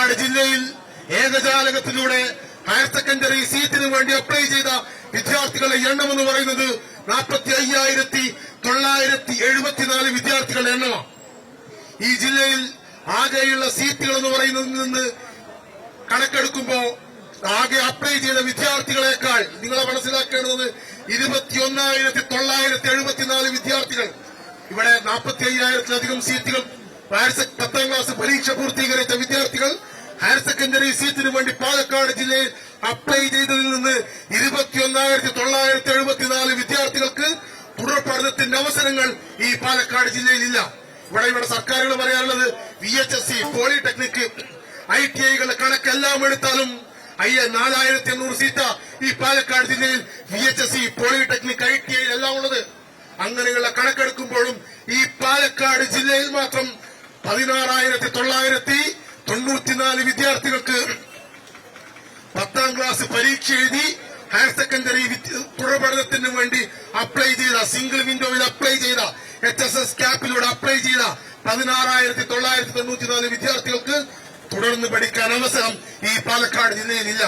പാലക്കാട് ജില്ലയിൽ ഏകജാലകത്തിലൂടെ higher secondary സീറ്റിന് വേണ്ടി അപ്ലൈ ചെയ്ത വിദ്യാർത്ഥികളുടെ എണ്ണം എന്ന് പറയുന്നത് 45,974 വിദ്യാർത്ഥികളുടെ എണ്ണമാണ്. ഈ ജില്ലയിൽ ആകെയുള്ള സീറ്റുകൾ എന്ന് പറയുന്നതിൽ നിന്ന് കണക്കെടുക്കുമ്പോൾ ആകെ അപ്ലൈ ചെയ്ത വിദ്യാർത്ഥികളെക്കാൾ നിങ്ങളെ മനസ്സിലാക്കേണ്ടത് 21,974 വിദ്യാർത്ഥികൾ. ഇവിടെ 45,000-ലധികം സീറ്റുകൾ 10ാം ക്ലാസ് പരീക്ഷ പൂർത്തീകരിച്ച വിദ്യാർത്ഥികൾ ഹയർ സെക്കൻഡറി സീറ്റിന് വേണ്ടി പാലക്കാട് ജില്ലയിൽ അപ്ലൈ ചെയ്തതിൽ നിന്ന് 21,974 വിദ്യാർത്ഥികൾക്ക് തുടർ പഠനത്തിന്റെ അവസരങ്ങൾ ഈ പാലക്കാട് ജില്ലയിലില്ല. ഇവിടെ സർക്കാരുകൾ പറയാനുള്ളത് VHSC, പോളിടെക്നിക്, ITIകളുടെ കണക്കെല്ലാം എടുത്താലും 4,800 സീറ്റാ ഈ പാലക്കാട് ജില്ലയിൽ VHSC, പോളിടെക്നിക്, ITI എല്ലാം ഉള്ളത്. അങ്ങനെയുള്ള കണക്കെടുക്കുമ്പോഴും ഈ പാലക്കാട് ജില്ലയിൽ മാത്രം 16,994 വിദ്യാർത്ഥികൾക്ക് 10ാം ക്ലാസ് പരീക്ഷ എഴുതി ഹയർ സെക്കൻഡറി തുടർ പഠനത്തിന് വേണ്ടി അപ്ലൈ ചെയ്ത, സിംഗിൾ വിൻഡോയിൽ അപ്ലൈ ചെയ്ത, HSS ക്യാപ്പിലൂടെ അപ്ലൈ ചെയ്ത 16,994 വിദ്യാർത്ഥികൾക്ക് തുടർന്ന് പഠിക്കാൻ അവസരം ഈ പാലക്കാട് ജില്ലയിലില്ല.